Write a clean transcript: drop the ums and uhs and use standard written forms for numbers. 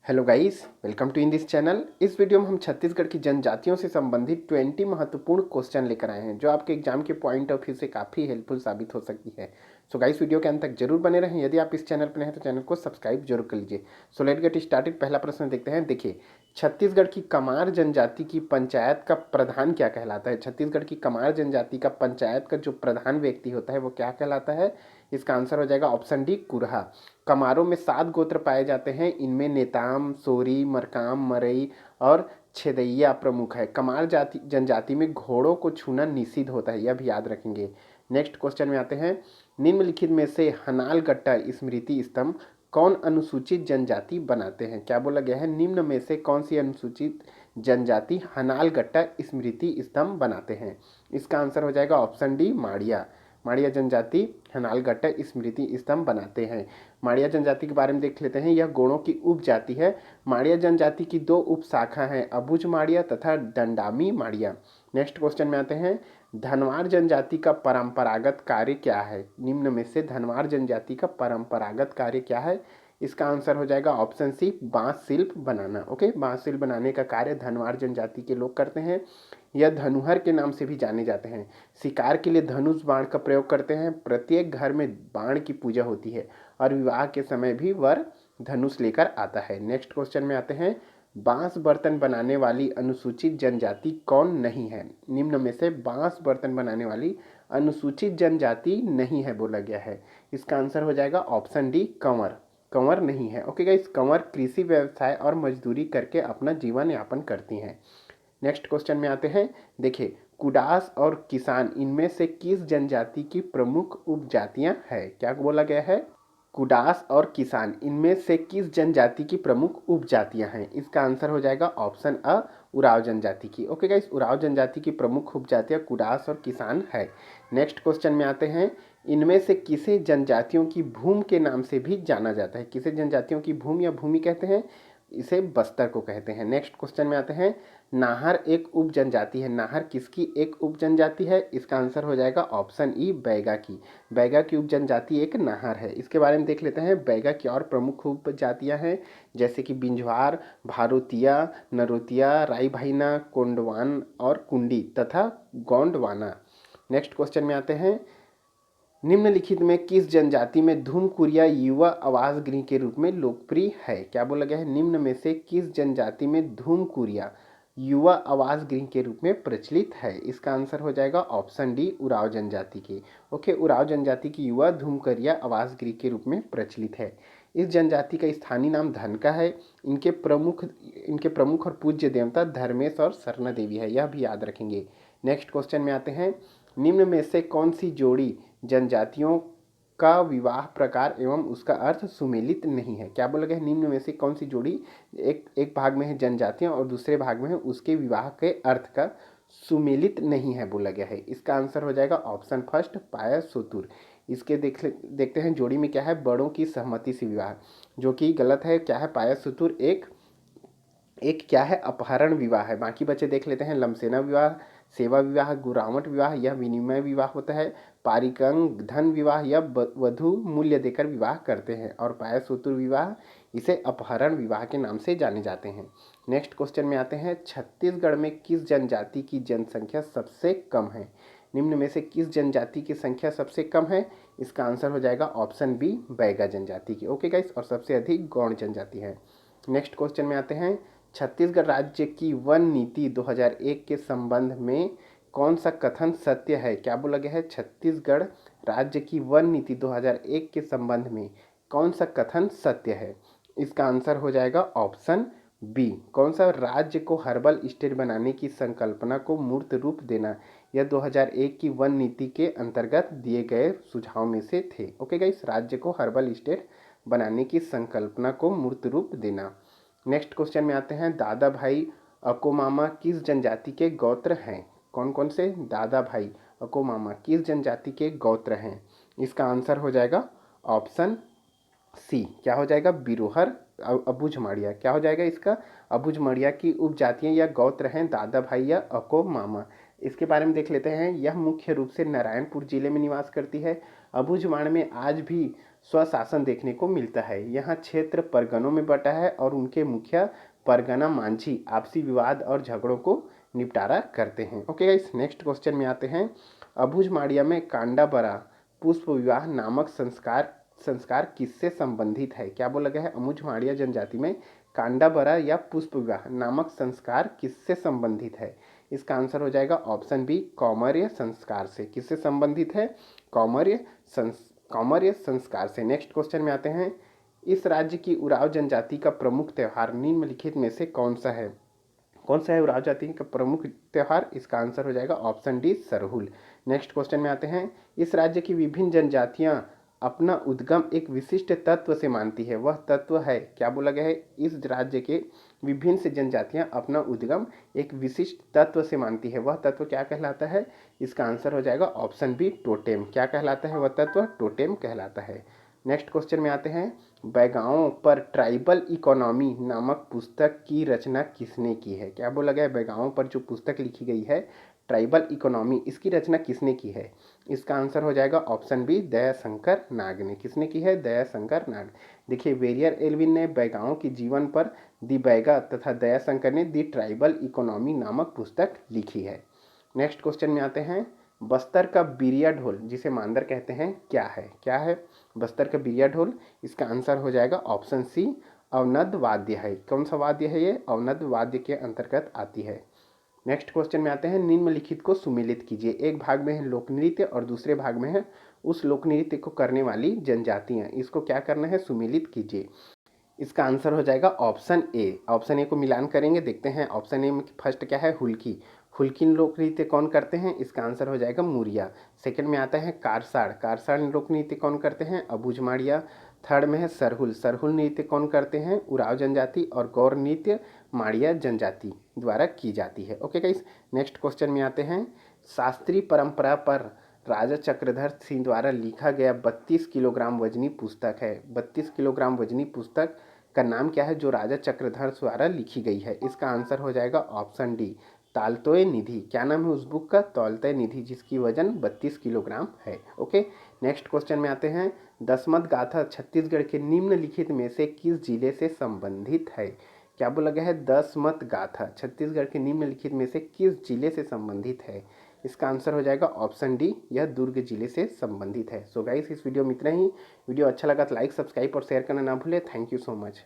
Hello guys, welcome to in this channel. इस video में हम छत्तीसगढ़ की जनजातियों से संबंधित 20 महत्वपूर्ण क्वेश्चन लेकर आए हैं जो आपके एग्जाम के पॉइंट ऑफ व्यू से काफ़ी हेल्पफुल साबित हो सकती है। सो गाइस, वीडियो के अंत तक जरूर बने रहें। यदि आप इस चैनल पर नए हैं तो चैनल को सब्सक्राइब जरूर कर लीजिए। So let get started. पहला प्रश्न देखते हैं। देखिए, छत्तीसगढ़ की कमार जनजाति की पंचायत का प्रधान क्या कहलाता है? छत्तीसगढ़ की कमार जनजाति का पंचायत का जो प्रधान व्यक्ति होता है वो क्या कहलाता है? इसका आंसर हो जाएगा ऑप्शन डी, कुरहा। कमारों में 7 गोत्र पाए जाते हैं। इनमें नेताम, सोरी, मरकाम, मरई और छेदैया प्रमुख है। कमार जाति जनजाति में घोड़ों को छूना निषिद्ध होता है, यह भी याद रखेंगे। नेक्स्ट क्वेश्चन में आते हैं। निम्नलिखित में से हनालगट्टा स्मृति स्तंभ कौन अनुसूचित जनजाति बनाते हैं? क्या बोला गया है? निम्न में से कौन सी अनुसूचित जनजाति हनालगट्टा स्मृति स्तंभ बनाते हैं? इसका आंसर हो जाएगा ऑप्शन डी, माड़िया। माड़िया जनजाति हनालगट्टा स्मृति स्तंभ बनाते हैं। माड़िया जनजाति के बारे में देख लेते हैं। यह गोंडों की उपजाति है। माड़िया जनजाति की 2 उपशाखा हैं, अबुझ माड़िया तथा दंडामी माड़िया। नेक्स्ट क्वेश्चन में आते हैं। धनवार जनजाति का परंपरागत कार्य क्या है? निम्न में से धनवार जनजाति का परंपरागत कार्य क्या है? इसका आंसर हो जाएगा ऑप्शन सी, बांस शिल्प बनाना। ओके, बांस शिल्प बनाने का कार्य धनवार जनजाति के लोग करते हैं। यह धनुहर के नाम से भी जाने जाते हैं। शिकार के लिए धनुष बाण का प्रयोग करते हैं। प्रत्येक घर में बाण की पूजा होती है और विवाह के समय भी वर धनुष लेकर आता है। नेक्स्ट क्वेश्चन में आते हैं। बांस बर्तन बनाने वाली अनुसूचित जनजाति कौन नहीं है? निम्न में से बांस बर्तन बनाने वाली अनुसूचित जनजाति नहीं है बोला गया है। इसका आंसर हो जाएगा ऑप्शन डी, कंवर। कंवर नहीं है। ओके गाइस, कंवर कृषि व्यवसाय और मजदूरी करके अपना जीवन यापन करती हैं। नेक्स्ट क्वेश्चन में आते हैं। देखिए, कुडास और किसान इनमें से किस जनजाति की प्रमुख उपजातियां हैं? क्या बोला गया है? कुडास और किसान इनमें से किस जनजाति की प्रमुख उपजातियां हैं? इसका आंसर हो जाएगा ऑप्शन अ, उराव जनजाति की। ओके गाइस, उराव जनजाति की प्रमुख उपजातियां कुडास और किसान है। नेक्स्ट क्वेश्चन में आते हैं। इनमें से किसे जनजातियों की भूमि के नाम से भी जाना जाता है? किसे जनजातियों की भूमि या भूमि कहते हैं? इसे बस्तर को कहते हैं। नेक्स्ट क्वेश्चन में आते हैं। नाहर एक उप जनजाति है। नाहर किसकी एक उप जनजाति है? इसका आंसर हो जाएगा ऑप्शन ई, बैगा की। बैगा की उप जनजाति एक नाहर है। इसके बारे में देख लेते हैं। बैगा की और प्रमुख उपजातियां हैं जैसे कि बिंझवार, भारोतिया, नरोतिया, राईभाईना, कोंडवान और कुंडी तथा गोंडवाना। नेक्स्ट क्वेश्चन में आते हैं। निम्नलिखित में किस जनजाति में धूमकुरिया युवा आवास गृह के रूप में लोकप्रिय है? क्या बोला गया है? निम्न में से किस जनजाति में धूमकुरिया युवा आवास गृह के रूप में प्रचलित है? इसका आंसर हो जाएगा ऑप्शन डी, उराव जनजाति की। ओके, उराव जनजाति की युवा धूमकुरिया आवास गृह के रूप में प्रचलित है। इस जनजाति का स्थानीय नाम धनका है। इनके प्रमुख और पूज्य देवता धर्मेश और सरना देवी है, यह भी याद रखेंगे। नेक्स्ट क्वेश्चन में आते हैं। निम्न में से कौन सी जोड़ी जनजातियों का विवाह प्रकार एवं उसका अर्थ सुमेलित नहीं है? क्या बोला गया है? निम्न में से कौन सी जोड़ी एक भाग में है जनजातियां और दूसरे भाग में है उसके विवाह के अर्थ का सुमेलित नहीं है बोला गया है। इसका आंसर हो जाएगा ऑप्शन फर्स्ट, पाया सोतुर। इसके देखते हैं जोड़ी में क्या है। बड़ों की सहमति से विवाह, जो कि गलत है। क्या है? पाया सुतुर एक क्या है? अपहरण विवाह है। बाकी बच्चे देख लेते हैं। लमसेना विवाह, सेवा विवाह, गुरावट विवाह, यह विनिमय विवाह होता है। पारिकंग धन विवाह, यह वधु मूल्य देकर विवाह करते हैं। और पायसूत्र विवाह, इसे अपहरण विवाह के नाम से जाने जाते हैं। नेक्स्ट क्वेश्चन में आते हैं। छत्तीसगढ़ में किस जनजाति की जनसंख्या सबसे कम है? निम्न में से किस जनजाति की संख्या सबसे कम है? इसका आंसर हो जाएगा ऑप्शन बी, बैगा जनजाति की। ओके गाइस, और सबसे अधिक गौड़ जनजाति है। नेक्स्ट क्वेश्चन में आते हैं। छत्तीसगढ़ राज्य की वन नीति 2001 के संबंध में कौन सा कथन सत्य है? क्या बोला गया है? छत्तीसगढ़ राज्य की वन नीति 2001 के संबंध में कौन सा कथन सत्य है? इसका आंसर हो जाएगा ऑप्शन बी। कौन सा? राज्य को हर्बल स्टेट बनाने की संकल्पना को मूर्त रूप देना, यह 2001 की वन नीति के अंतर्गत दिए गए सुझाव में से थे। ओके गाइस, राज्य को हर्बल स्टेट बनाने की संकल्पना को मूर्त रूप देना। नेक्स्ट क्वेश्चन में आते हैं। दादा भाई अकोमामा किस जनजाति के गोत्र हैं? कौन कौन से? दादा भाई अकोमामा किस जनजाति के गोत्र हैं? इसका आंसर हो जाएगा ऑप्शन सी। क्या हो जाएगा? बिरोहर, अबुझ माड़िया। क्या हो जाएगा इसका? अबुझ माड़िया की उपजातियां या गोत्र हैं दादा भाई या अकोमामा। इसके बारे में देख लेते हैं। यह मुख्य रूप से नारायणपुर जिले में निवास करती है। अबुझमाड़ में आज भी स्वशासन देखने को मिलता है। यहाँ क्षेत्र परगनों में बटा है और उनके मुखिया परगना मांझी आपसी विवाद और झगड़ों को निपटारा करते हैं। ओके गाइस, नेक्स्ट क्वेश्चन में आते हैं। अबुझमाड़िया में कांडाबरा पुष्प विवाह नामक संस्कार किससे संबंधित है? क्या बोला गया है? अबुझमाड़िया जनजाति में कांडाबरा या पुष्प विवाह नामक संस्कार किससे संबंधित है? इसका आंसर हो जाएगा ऑप्शन बी, कौमार्य संस्कार से। किससे संबंधित है? कौमार्य संस्कार से। नेक्स्ट क्वेश्चन में आते हैं। इस राज्य की उराव जनजाति का प्रमुख त्योहार निम्नलिखित में से कौन सा है? कौन सा है उराव जाति का प्रमुख त्योहार? इसका आंसर हो जाएगा option D, Sarhul. Next question में आते हैं। इस राज्य की विभिन्न जनजातियां अपना उद्गम एक विशिष्ट तत्व से मानती है, वह तत्व है? क्या बोला गया है? इस राज्य के विभिन्न से जनजातियां अपना उद्गम एक विशिष्ट तत्व से मानती है, वह तत्व क्या कहलाता है? इसका आंसर हो जाएगा ऑप्शन बी, टोटेम। क्या कहलाता है वह तत्व? टोटेम कहलाता है। नेक्स्ट क्वेश्चन में आते हैं। बैगाओं पर ट्राइबल इकोनॉमी नामक पुस्तक की रचना किसने की है? क्या बोला गया है? बैगाओं पर जो पुस्तक लिखी गई है ट्राइबल इकोनॉमी, इसकी रचना किसने की है? इसका आंसर हो जाएगा ऑप्शन बी, दयाशंकर नाग ने। किसने की है? दयाशंकर नाग। देखिए, वेरियर एल्विन ने बैगाओं के जीवन पर दी बैगा तथा दयाशंकर ने दी ट्राइबल इकोनॉमी नामक पुस्तक लिखी है। नेक्स्ट क्वेश्चन में आते हैं। बस्तर का बिरिया ढोल जिसे मांदर कहते हैं क्या है? क्या है बस्तर का बिरिया ढोल? इसका आंसर हो जाएगा ऑप्शन सी, अवनद वाद्य है। कौन सा वाद्य है ये? अवनद वाद्य के अंतर्गत आती है। नेक्स्ट क्वेश्चन में आते हैं। निम्नलिखित को सुमेलित कीजिए। एक भाग में है लोक नृत्य और दूसरे भाग में है उस लोक नृत्य को करने वाली जनजातियां। इसको क्या करना है? सुमेलित कीजिए। इसका आंसर हो जाएगा ऑप्शन ए। ऑप्शन ए को मिलान करेंगे, देखते हैं ऑप्शन ए में फर्स्ट क्या है? हुल्की। हुल्की लोक नृत्य कौन करते हैं? इसका आंसर हो जाएगा मुरिया। सेकंड में आता है कारसाड़। कारसाड़ लोक नृत्य कौन करते हैं? अबुझमाड़िया। थर्ड में है सरहुल। सरहुल नृत्य कौन करते हैं? उराव जनजाति। और गौर नृत्य माड़िया जनजाति द्वारा की जाती है। ओके गाइस, नेक्स्ट क्वेश्चन में आते हैं। शास्त्रीय परंपरा पर राजा चक्रधर सिंह द्वारा लिखा गया 32 किलोग्राम वजनी पुस्तक है। 32 किलोग्राम वजनी पुस्तक का नाम क्या है जो राजा चक्रधर द्वारा लिखी गई है? इसका आंसर हो जाएगा ऑप्शन डी, तालतोय निधि। क्या नाम है उस बुक का? तालतोय निधि, जिसकी वजन 32 किलोग्राम है। ओके, नेक्स्ट क्वेश्चन में आते हैं। दसमत गाथा छत्तीसगढ़ के निम्नलिखित में से किस जिले से संबंधित है? क्या बोला गया है? दसमत गाथा छत्तीसगढ़ के निम्नलिखित में से किस जिले से संबंधित है? इसका आंसर हो जाएगा ऑप्शन डी, यह दुर्ग जिले से संबंधित है। सो गाइस, इस वीडियो में इतना ही। वीडियो अच्छा लगा तो लाइक, सब्सक्राइब और शेयर करना ना भूले। Thank you so much.